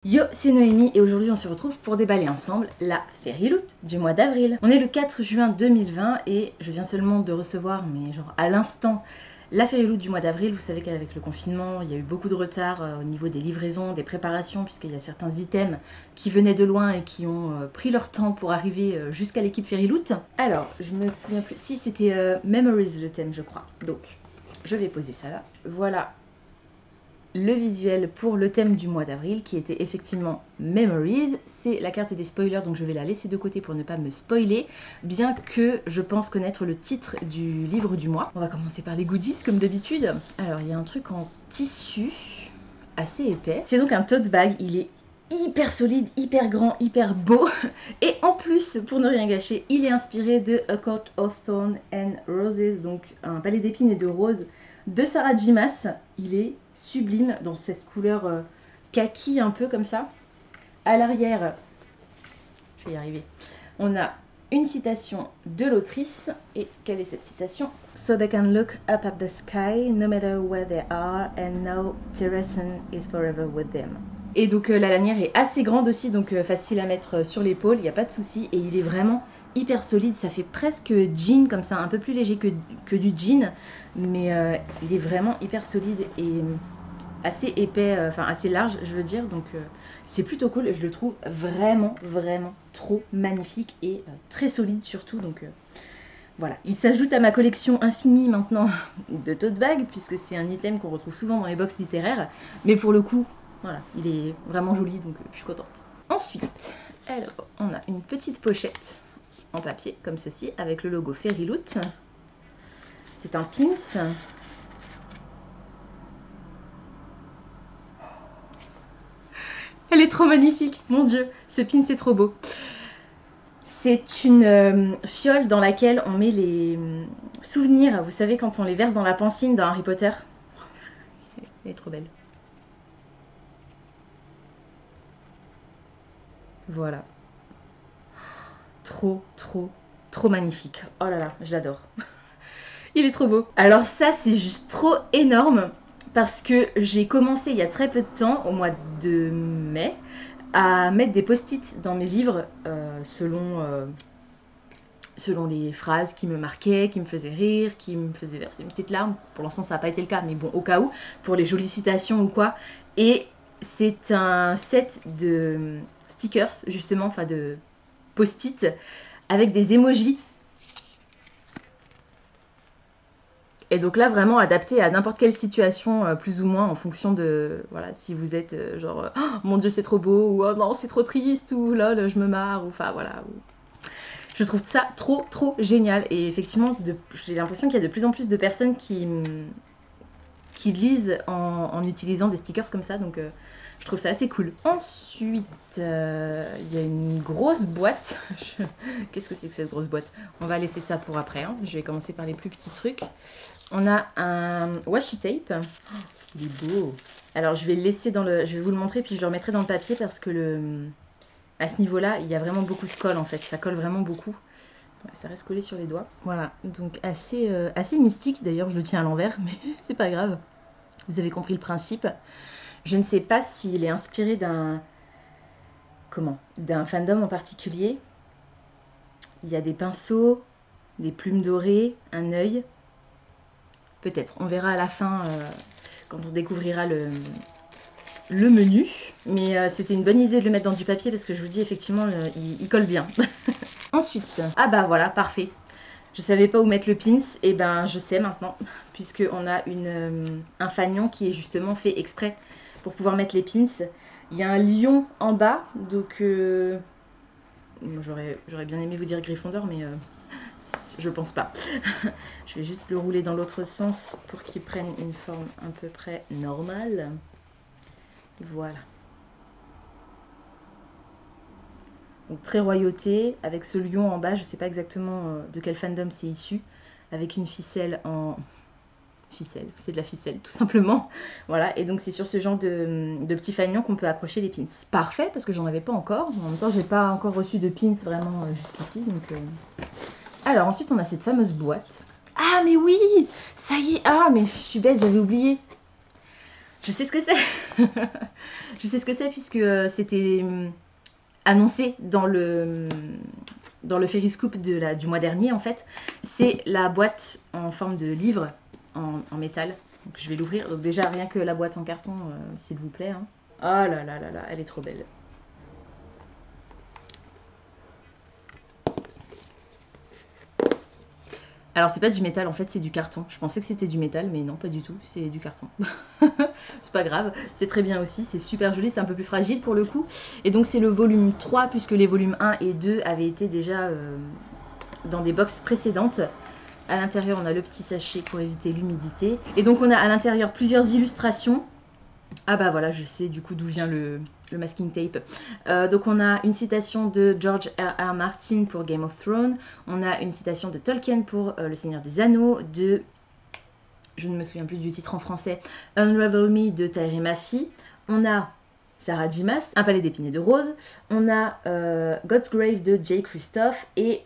Yo, c'est Noémie et aujourd'hui on se retrouve pour déballer ensemble la Fairy Loot du mois d'avril. On est le 4 juin 2020 et je viens seulement de recevoir, mais genre à l'instant, la Fairy Loot du mois d'avril. Vous savez qu'avec le confinement, il y a eu beaucoup de retard au niveau des livraisons, des préparations, puisqu'il y a certains items qui venaient de loin et qui ont pris leur temps pour arriver jusqu'à l'équipe Fairy Loot. Alors, je me souviens plus, si c'était Memories le thème je crois, donc je vais poser ça là. Voilà le visuel pour le thème du mois d'avril qui était effectivement Memories. C'est la carte des spoilers, donc je vais la laisser de côté pour ne pas me spoiler, bien que je pense connaître le titre du livre du mois. On va commencer par les goodies comme d'habitude. Alors il y a un truc en tissu assez épais. C'est donc un tote bag, il est hyper solide, hyper grand, hyper beau. Et en plus, pour ne rien gâcher, il est inspiré de A Court of Thorns and Roses, donc un palais d'épines et de roses de Sarah J. Maas. Il est sublime dans cette couleur kaki un peu comme ça. À l'arrière, je vais y arriver, on a une citation de l'autrice. Et quelle est cette citation? So they can look up at the sky no matter where they are and know Terrasen is forever with them. Et donc la lanière est assez grande aussi, donc facile à mettre sur l'épaule, il n'y a pas de souci. Et il est vraiment hyper solide, ça fait presque jean comme ça, un peu plus léger que du jean, mais il est vraiment hyper solide et assez épais, enfin assez large je veux dire, donc c'est plutôt cool et je le trouve vraiment trop magnifique et très solide surtout, donc voilà. Il s'ajoute à ma collection infinie maintenant de tote bag, puisque c'est un item qu'on retrouve souvent dans les box littéraires, mais pour le coup, voilà, il est vraiment joli, donc je suis contente. Ensuite, alors, on a une petite pochette en papier, comme ceci, avec le logo Fairy Loot. C'est un pins. Elle est trop magnifique, mon dieu, ce pins est trop beau. C'est une fiole dans laquelle on met les souvenirs, vous savez, quand on les verse dans la pancine dans Harry Potter. Elle est trop belle. Voilà. Trop magnifique. Oh là là, je l'adore. Il est trop beau. Alors ça, c'est juste trop énorme parce que j'ai commencé il y a très peu de temps, au mois de mai, à mettre des post-it dans mes livres selon les phrases qui me marquaient, qui me faisaient rire, qui me faisaient verser une petite larme. Pour l'instant, ça n'a pas été le cas, mais bon, au cas où, pour les jolies citations ou quoi. Et c'est un set de stickers, justement, enfin de post-it, avec des emojis. Et donc là, vraiment adapté à n'importe quelle situation, plus ou moins, en fonction de, voilà, si vous êtes genre, oh, mon dieu, c'est trop beau, ou oh non, c'est trop triste, ou lol, je me marre, ou enfin, voilà. Je trouve ça trop génial. Et effectivement, j'ai l'impression qu'il y a de plus en plus de personnes qui lisent en utilisant des stickers comme ça, donc je trouve ça assez cool. Ensuite, il y a une grosse boîte. Qu'est-ce que c'est que cette grosse boîte? On va laisser ça pour après, hein. Je vais commencer par les plus petits trucs. On a un washi tape. Oh, il est beau. Alors je vais le laisser dans le... Je vais vous le montrer, puis je le remettrai dans le papier parce que à ce niveau-là, il y a vraiment beaucoup de colle en fait. Ça colle vraiment beaucoup. Ouais, ça reste collé sur les doigts. Voilà, donc assez mystique. D'ailleurs, je le tiens à l'envers, mais c'est pas grave. Vous avez compris le principe. Je ne sais pas s'il est inspiré d'un fandom en particulier. Il y a des pinceaux, des plumes dorées, un œil. Peut-être, on verra à la fin quand on découvrira le menu. Mais c'était une bonne idée de le mettre dans du papier parce que je vous dis effectivement, il colle bien. Ensuite, ah bah voilà, parfait. Je savais pas où mettre le pins, et ben je sais maintenant, puisqu'on a un fanion qui est justement fait exprès pour pouvoir mettre les pins. Il y a un lion en bas, donc j'aurais bien aimé vous dire Gryffondor, mais je pense pas. Je vais juste le rouler dans l'autre sens pour qu'il prenne une forme à peu près normale. Voilà. Donc très royauté, avec ce lion en bas, je sais pas exactement de quel fandom c'est issu, avec une ficelle en... Ficelle, c'est de la ficelle tout simplement. Voilà, et donc c'est sur ce genre de petits fanions qu'on peut accrocher les pins. Parfait, parce que j'en avais pas encore. En même temps, j'ai pas encore reçu de pins vraiment jusqu'ici. Donc, alors ensuite, on a cette fameuse boîte. Ah mais oui, ça y est, ah mais je suis bête, j'avais oublié. Je sais ce que c'est. Je sais ce que c'est puisque c'était annoncé dans le Ferryscoop du mois dernier en fait. C'est la boîte en forme de livre en métal. Donc je vais l'ouvrir. Donc déjà rien que la boîte en carton, s'il vous plaît. Hein. Oh là là là là, elle est trop belle. Alors c'est pas du métal en fait, c'est du carton. Je pensais que c'était du métal mais non pas du tout, c'est du carton. C'est pas grave, c'est très bien aussi, c'est super joli, c'est un peu plus fragile pour le coup. Et donc c'est le volume 3 puisque les volumes 1 et 2 avaient été déjà dans des box précédentes. À l'intérieur on a le petit sachet pour éviter l'humidité. Et donc on a à l'intérieur plusieurs illustrations. Ah bah voilà, je sais du coup d'où vient le masking tape. Donc on a une citation de George R.R. Martin pour Game of Thrones. On a une citation de Tolkien pour Le Seigneur des Anneaux. Je ne me souviens plus du titre en français. Unravel Me de Tahereh Mafi. On a Sarah J. Maas, Un palais d'épines et de roses. On a God's Grave de Jay Christophe et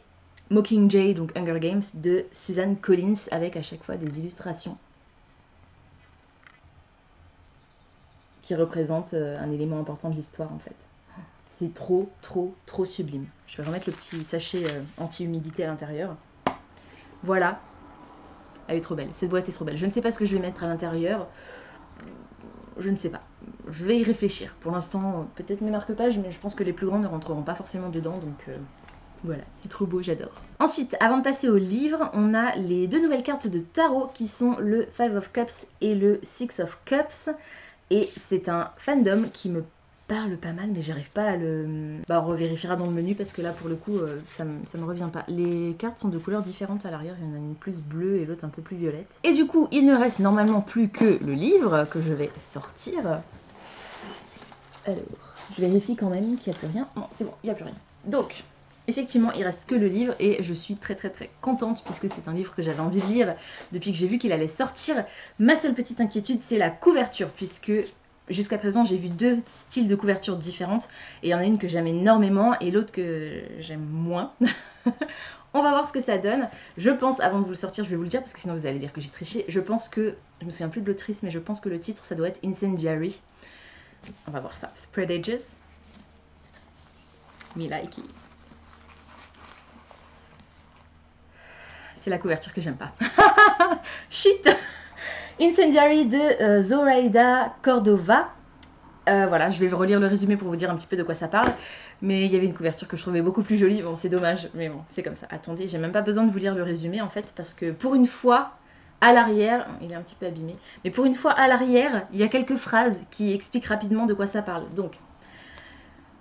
Mockingjay, donc Hunger Games, de Suzanne Collins avec à chaque fois des illustrations qui représente un élément important de l'histoire en fait. C'est trop, trop, trop sublime. Je vais remettre le petit sachet anti-humidité à l'intérieur. Voilà. Elle est trop belle. Cette boîte est trop belle. Je ne sais pas ce que je vais mettre à l'intérieur. Je ne sais pas. Je vais y réfléchir. Pour l'instant, peut-être mes marque-pages, mais je pense que les plus grands ne rentreront pas forcément dedans. Donc voilà, c'est trop beau, j'adore. Ensuite, avant de passer au livre, on a les deux nouvelles cartes de tarot qui sont le Five of Cups et le Six of Cups. Et c'est un fandom qui me parle pas mal, mais j'arrive pas à le... Bah, on revérifiera dans le menu parce que là, pour le coup, ça me revient pas. Les cartes sont de couleurs différentes à l'arrière. Il y en a une plus bleue et l'autre un peu plus violette. Et du coup, il ne reste normalement plus que le livre que je vais sortir. Alors, je vérifie quand même qu'il n'y a plus rien. Non, c'est bon, il n'y a plus rien. Donc... Effectivement, il reste que le livre et je suis très très très contente puisque c'est un livre que j'avais envie de lire depuis que j'ai vu qu'il allait sortir. Ma seule petite inquiétude, c'est la couverture puisque jusqu'à présent, j'ai vu deux styles de couverture différentes et il y en a une que j'aime énormément et l'autre que j'aime moins. On va voir ce que ça donne. Je pense, avant de vous le sortir, je vais vous le dire parce que sinon vous allez dire que j'ai triché. Je pense que, je me souviens plus de l'autrice, mais je pense que le titre, ça doit être Incendiary. On va voir ça. Spread Edges. Me like it. C'est la couverture que j'aime pas. Shit. Incendiary de Zoraida Cordova. Voilà, je vais relire le résumé pour vous dire un petit peu de quoi ça parle. Mais il y avait une couverture que je trouvais beaucoup plus jolie. Bon, c'est dommage, mais bon, c'est comme ça. Attendez, j'ai même pas besoin de vous lire le résumé en fait, parce que pour une fois, à l'arrière, il est un petit peu abîmé, mais pour une fois à l'arrière, il y a quelques phrases qui expliquent rapidement de quoi ça parle. Donc,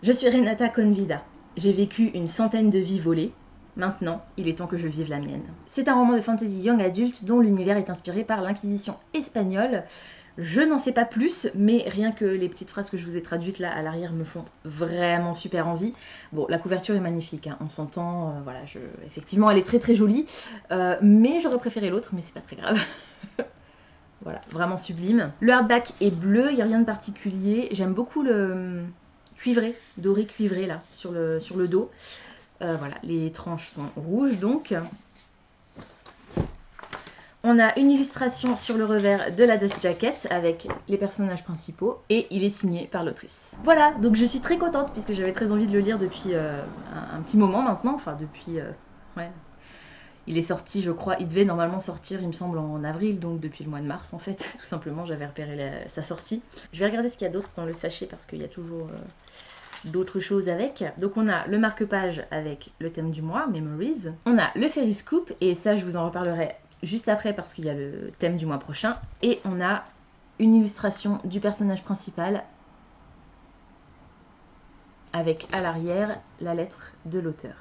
je suis Renata Convida. J'ai vécu une centaine de vies volées. Maintenant, il est temps que je vive la mienne. C'est un roman de fantasy young adulte dont l'univers est inspiré par l'Inquisition espagnole. Je n'en sais pas plus, mais rien que les petites phrases que je vous ai traduites là à l'arrière me font vraiment super envie. Bon, la couverture est magnifique, hein, on s'entend, voilà, effectivement elle est très très jolie, mais j'aurais préféré l'autre, mais c'est pas très grave. Voilà, vraiment sublime. Le hardback est bleu, il n'y a rien de particulier. J'aime beaucoup le cuivré, doré cuivré là, sur le dos. Voilà, les tranches sont rouges donc. On a une illustration sur le revers de la Dust Jacket avec les personnages principaux et il est signé par l'autrice. Voilà, donc je suis très contente puisque j'avais très envie de le lire depuis un petit moment maintenant, enfin depuis... ouais. Il est sorti, je crois, il devait normalement sortir, il me semble, en avril, donc depuis le mois de mars en fait, tout simplement, j'avais repéré sa sortie. Je vais regarder ce qu'il y a d'autre dans le sachet parce qu'il y a toujours... d'autres choses avec. Donc on a le marque-page avec le thème du mois, Memories. On a le Ferryscoop, et ça je vous en reparlerai juste après parce qu'il y a le thème du mois prochain. Et on a une illustration du personnage principal avec à l'arrière la lettre de l'auteur.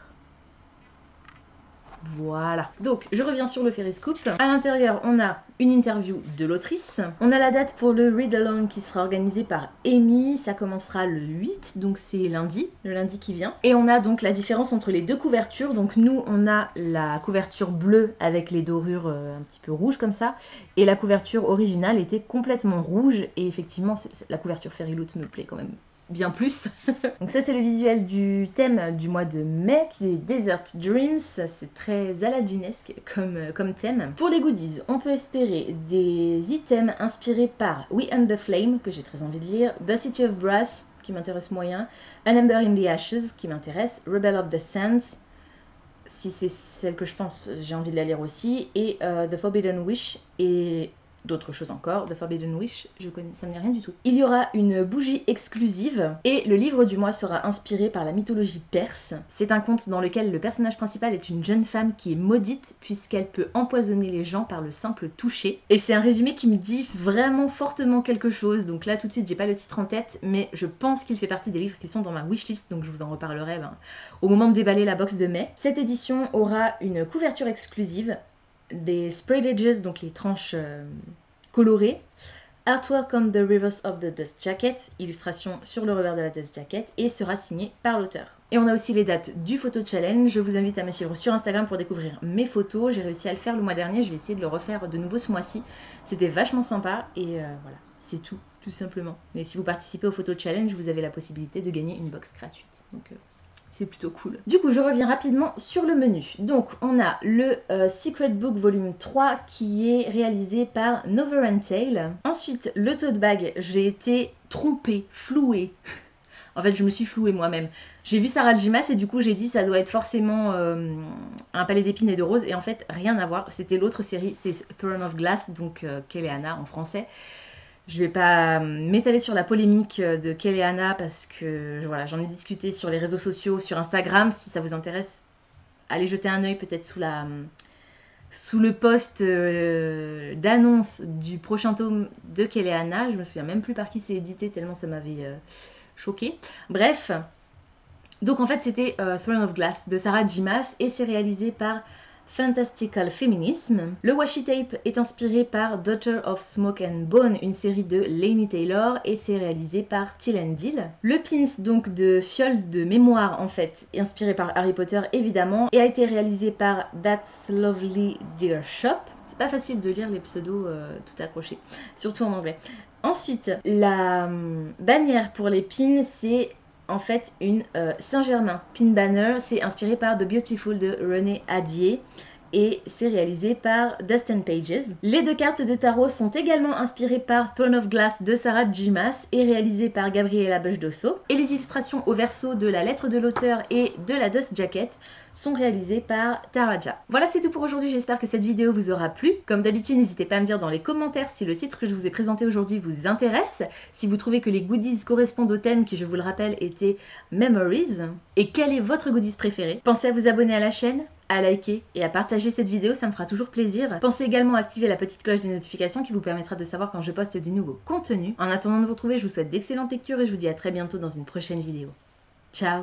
Voilà. Donc, je reviens sur le Ferryscoop. À l'intérieur, on a une interview de l'autrice. On a la date pour le Read Along qui sera organisé par Amy. Ça commencera le 8, donc c'est lundi, le lundi qui vient. Et on a donc la différence entre les deux couvertures. Donc nous, on a la couverture bleue avec les dorures un petit peu rouges comme ça. Et la couverture originale était complètement rouge. Et effectivement, la couverture Fairy Loot me plaît quand même bien plus. Donc ça c'est le visuel du thème du mois de mai qui est Desert Dreams, c'est très aladinesque comme thème. Pour les goodies, on peut espérer des items inspirés par We and the Flame, que j'ai très envie de lire, The City of Brass, qui m'intéresse moyen, An Ember in the Ashes, qui m'intéresse, Rebel of the Sands, si c'est celle que je pense, j'ai envie de la lire aussi, et The Forbidden Wish, et d'autres choses encore. The Forbidden Wish, ça me dit rien du tout. Il y aura une bougie exclusive et le livre du mois sera inspiré par la mythologie perse. C'est un conte dans lequel le personnage principal est une jeune femme qui est maudite puisqu'elle peut empoisonner les gens par le simple toucher. Et c'est un résumé qui me dit vraiment fortement quelque chose. Donc là tout de suite j'ai pas le titre en tête, mais je pense qu'il fait partie des livres qui sont dans ma wishlist, donc je vous en reparlerai au moment de déballer la box de mai. Cette édition aura une couverture exclusive, des spread edges, donc les tranches colorées, artwork on the reverse of the dust jacket, illustration sur le revers de la dust jacket, et sera signé par l'auteur. Et on a aussi les dates du photo challenge. Je vous invite à me suivre sur Instagram pour découvrir mes photos. J'ai réussi à le faire le mois dernier, je vais essayer de le refaire de nouveau ce mois-ci. C'était vachement sympa et voilà, c'est tout simplement. Et si vous participez au photo challenge, vous avez la possibilité de gagner une box gratuite. Donc c'est plutôt cool. Du coup, je reviens rapidement sur le menu. Donc, on a le Secret Book volume 3 qui est réalisé par Nover & Tale. Ensuite, le tote bag, j'ai été trompée, flouée. En fait, je me suis flouée moi-même. J'ai vu Sarah Aljimas et du coup, j'ai dit ça doit être forcément un palais d'épines et de roses. Et en fait, rien à voir. C'était l'autre série, c'est Throne of Glass, donc Keleana en français. Je vais pas m'étaler sur la polémique de Keleana parce que voilà, j'en ai discuté sur les réseaux sociaux, sur Instagram. Si ça vous intéresse, allez jeter un œil peut-être sous le post d'annonce du prochain tome de Keleana. Je me souviens même plus par qui c'est édité tellement ça m'avait choqué. Bref, donc en fait c'était Throne of Glass de Sarah Aljimas et c'est réalisé par Fantastical Feminism. Le washi tape est inspiré par Daughter of Smoke and Bone, une série de Laini Taylor, et c'est réalisé par Tillandil. Le pins donc de fiole de mémoire en fait, inspiré par Harry Potter évidemment, et a été réalisé par That's Lovely Dear Shop. C'est pas facile de lire les pseudos tout accrochés, surtout en anglais. Ensuite, la bannière pour les pins, c'est en fait une Saint-Germain pin banner, c'est inspiré par The Beautiful de René Adier et c'est réalisé par Dustin Pages. Les deux cartes de tarot sont également inspirées par Throne of Glass de Sarah Aljimas et réalisées par Gabriela Bush-Dosso. Et les illustrations au verso de la lettre de l'auteur et de la dust jacket sont réalisées par Taraja. Voilà, c'est tout pour aujourd'hui, j'espère que cette vidéo vous aura plu. Comme d'habitude, n'hésitez pas à me dire dans les commentaires si le titre que je vous ai présenté aujourd'hui vous intéresse, si vous trouvez que les goodies correspondent au thème qui, je vous le rappelle, était Memories, et quel est votre goodies préféré. Pensez à vous abonner à la chaîne, à liker et à partager cette vidéo, ça me fera toujours plaisir. Pensez également à activer la petite cloche des notifications qui vous permettra de savoir quand je poste du nouveau contenu. En attendant de vous retrouver, je vous souhaite d'excellentes lectures et je vous dis à très bientôt dans une prochaine vidéo. Ciao!